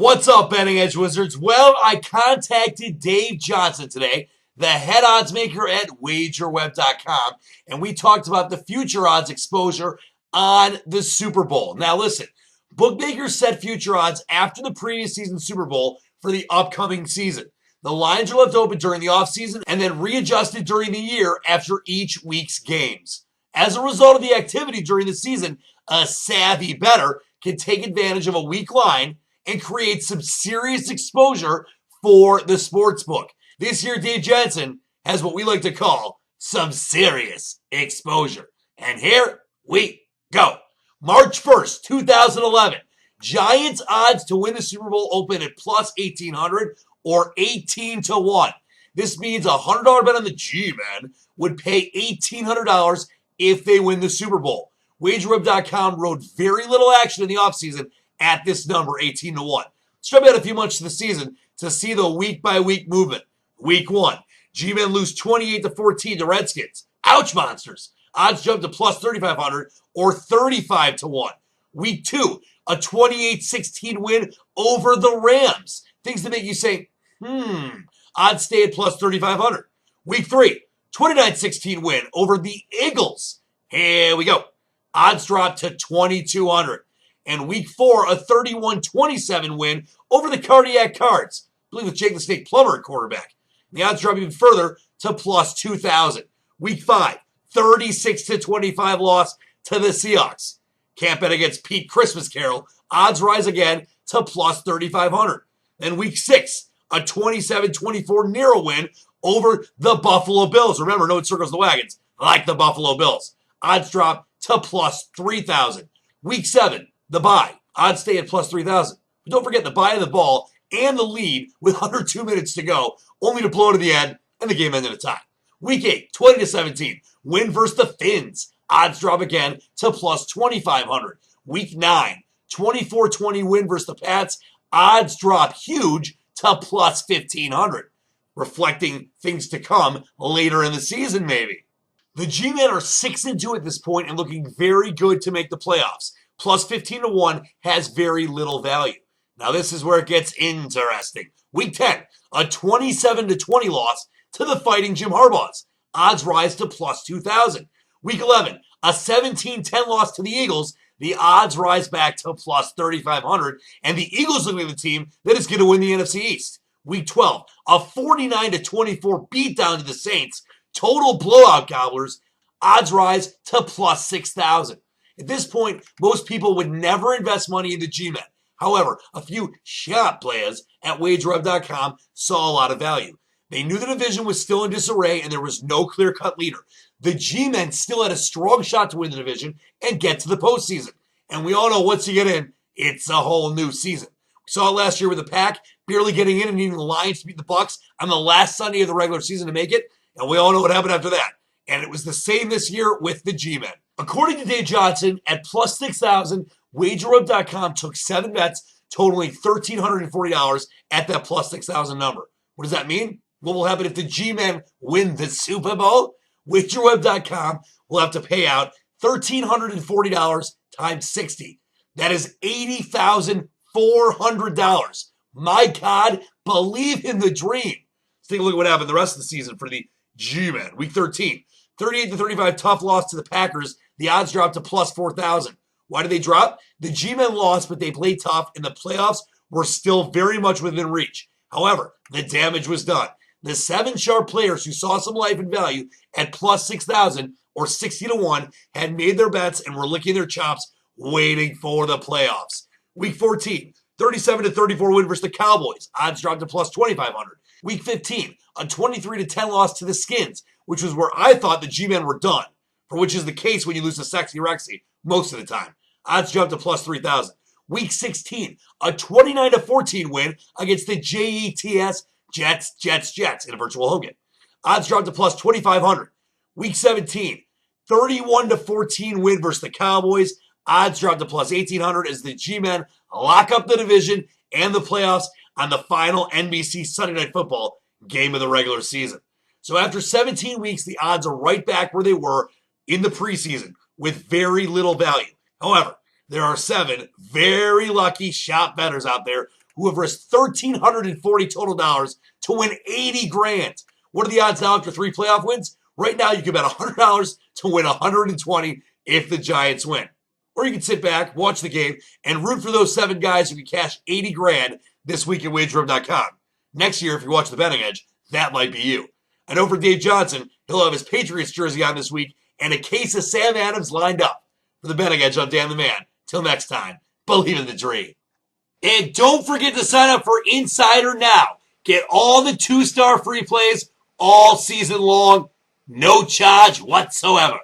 What's up, Betting Edge Wizards? Well, I contacted Dave Johnson today, the head odds maker at wagerweb.com, and we talked about the future odds exposure on the Super Bowl. Now, listen, bookmakers set future odds after the previous season's Super Bowl for the upcoming season. The lines are left open during the offseason and then readjusted during the year after each week's games. As a result of the activity during the season, a savvy bettor can take advantage of a weak line and create some serious exposure for the sportsbook. This year, Dave Johnson has what we like to call some serious exposure. And here we go. March 1st, 2011. Giants odds to win the Super Bowl open at plus 1,800 or 18 to 1. This means a $100 bet on the G-Men would pay $1,800 if they win the Super Bowl. WagerWeb.com rode very little action in the offseason at this number, 18 to 1. Let's jump ahead a few months to the season to see the week-by-week movement. Week 1, G-Men lose 28 to 14 to Redskins. Ouch, monsters. Odds jump to plus 3,500 or 35 to 1. Week 2, a 28-16 win over the Rams. Things that make you say, odds stay at plus 3,500. Week 3, 29-16 win over the Eagles. Here we go. Odds drop to 2,200. And week 4, a 31-27 win over the Cardiac Cards. I believe with Jake the Snake Plumber at quarterback. The odds drop even further to plus 2,000. Week 5, 36-25 loss to the Seahawks. Can't bet against Pete Christmas Carol. Odds rise again to plus 3,500. Then week 6, a 27-24 narrow win over the Buffalo Bills. Remember, no one circles the wagons like the Buffalo Bills. Odds drop to plus 3,000. Week 7, the bye. Odds stay at plus 3,000. But don't forget the bye of the ball and the lead with under 2 minutes to go, only to blow to the end, and the game ended a tie. Week 8, 20-17. Win versus the Finns. Odds drop again to plus 2,500. Week 9, 24-20 win versus the Pats. Odds drop huge to plus 1,500. Reflecting things to come later in the season, maybe. The G-Men are 6-2 at this point and looking very good to make the playoffs. Plus 15 to 1 has very little value. Now this is where it gets interesting. Week 10, a 27-20 loss to the Fighting Jim Harbaughs. Odds rise to plus 2,000. Week 11, a 17-10 loss to the Eagles. The odds rise back to plus 3,500. And the Eagles look like the team that is going to win the NFC East. Week 12, a 49-24 beatdown to the Saints. Total blowout gobblers. Odds rise to plus 6,000. At this point, most people would never invest money in the G-Men. However, a few sharp players at WagerWeb.com saw a lot of value. They knew the division was still in disarray and there was no clear-cut leader. The G-Men still had a strong shot to win the division and get to the postseason. And we all know once you get in, it's a whole new season. We saw it last year with the Pack barely getting in and needing the Lions to beat the Bucks on the last Sunday of the regular season to make it. And we all know what happened after that. And it was the same this year with the G-Men. According to Dave Johnson, at plus 6,000, WagerWeb.com took 7 bets totaling $1,340 at that plus 6,000 number. What does that mean? What will happen if the G-Men win the Super Bowl? WagerWeb.com will have to pay out $1,340 times 60. That is $80,400. My God, believe in the dream. Let's take a look at what happened the rest of the season for the G-Men. Week 13, 38-35 tough loss to the Packers. The odds dropped to plus 4,000. Why did they drop? The G-Men lost, but they played tough, and the playoffs were still very much within reach. However, the damage was done. The 7 sharp players who saw some life and value at plus 6,000 or 60 to 1 had made their bets and were licking their chops waiting for the playoffs. Week 14, 37-34 win versus the Cowboys. Odds dropped to plus 2,500. Week 15, a 23-10 loss to the Skins, which was where I thought the G-Men were done, for which is the case when you lose to Sexy Rexy most of the time. Odds jumped to plus 3,000. Week 16, a 29-14 win against the Jets in a virtual Hogan. Odds dropped to plus 2,500. Week 17, 31-14 win versus the Cowboys. Odds dropped to plus 1,800 as the G-Men lock up the division and the playoffs on the final NBC Sunday Night Football game of the regular season. So after 17 weeks, the odds are right back where they were in the preseason with very little value. However, there are 7 very lucky shop bettors out there who have risked $1,340 total dollars to win 80 grand. What are the odds now after 3 playoff wins? Right now, you can bet $100 to win 120 if the Giants win. Or you can sit back, watch the game, and root for those 7 guys who can cash 80 grand this week at wagerweb.com. Next year, if you watch the betting edge, that might be you. I know for Dave Johnson, he'll have his Patriots jersey on this week and a case of Sam Adams lined up. For the betting edge, I'm Dan the Man. Till next time, believe in the dream. And don't forget to sign up for Insider now. Get all the 2-star free plays all season long. No charge whatsoever.